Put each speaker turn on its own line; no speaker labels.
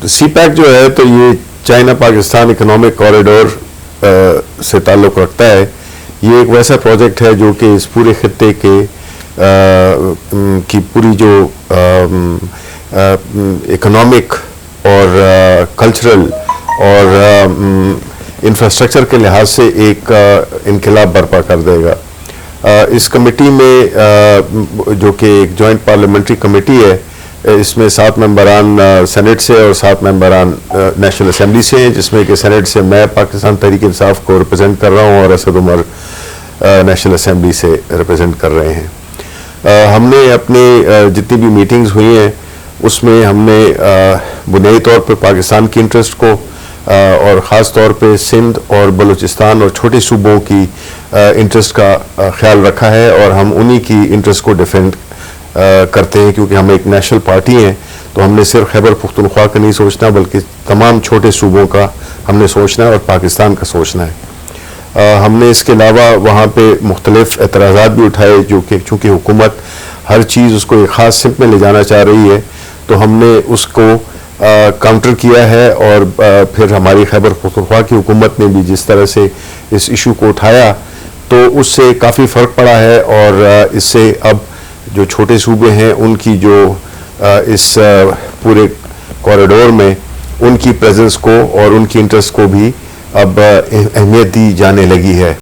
سی pack جو ہے تو یہ چائنا پاکستان اکنامک کوریڈور سے تعلق رکھتا ہے. یہ ایک ویسا پروجیکٹ ہے جو کہ اس پورے خطے کی پوری جو اکنامک اور کلچرل اور انفراسٹرکچر کے لحاظ سے ایک انقلاب برپا کر دے گا. اس کمیٹی میں جو کہ ایک جوائنٹ پارلیمنٹری کمیٹی ہے، اس میں 7 ممبران سینیٹ سے اور 7 ممبران نیشنل اسمبلی سے ہیں، جس میں کہ سینیٹ سے میں پاکستان تحریک انصاف کو ریپرزینٹ کر رہا ہوں اور اسد عمر نیشنل اسمبلی سے ریپرزینٹ کر رہے ہیں. ہم نے اپنی جتنی بھی میٹنگز ہوئی ہیں اس میں ہم نے بنیادی طور پہ پاکستان کی انٹرسٹ کو اور خاص طور پہ سندھ اور بلوچستان اور چھوٹے صوبوں کی انٹرسٹ کا خیال رکھا ہے، اور ہم انہی کی انٹرسٹ کو ڈیفینڈ کرتے ہیں کیونکہ ہم ایک نیشنل پارٹی ہیں. تو ہم نے صرف خیبر پختونخوا کا نہیں سوچنا بلکہ تمام چھوٹے صوبوں کا ہم نے سوچنا ہے اور پاکستان کا سوچنا ہے. ہم نے اس کے علاوہ وہاں پہ مختلف اعتراضات بھی اٹھائے، جو کہ چونکہ حکومت ہر چیز اس کو ایک خاص سمت میں لے جانا چاہ رہی ہے تو ہم نے اس کو کاؤنٹر کیا ہے. اور پھر ہماری خیبر پختونخوا کی حکومت نے بھی جس طرح سے اس ایشو کو اٹھایا تو اس سے کافی فرق پڑا ہے، اور اس سے اب جو چھوٹے صوبے ہیں ان کی جو اس پورے کوریڈور میں ان کی پریزنس کو اور ان کی انٹرسٹ کو بھی اب اہمیت دی جانے لگی ہے.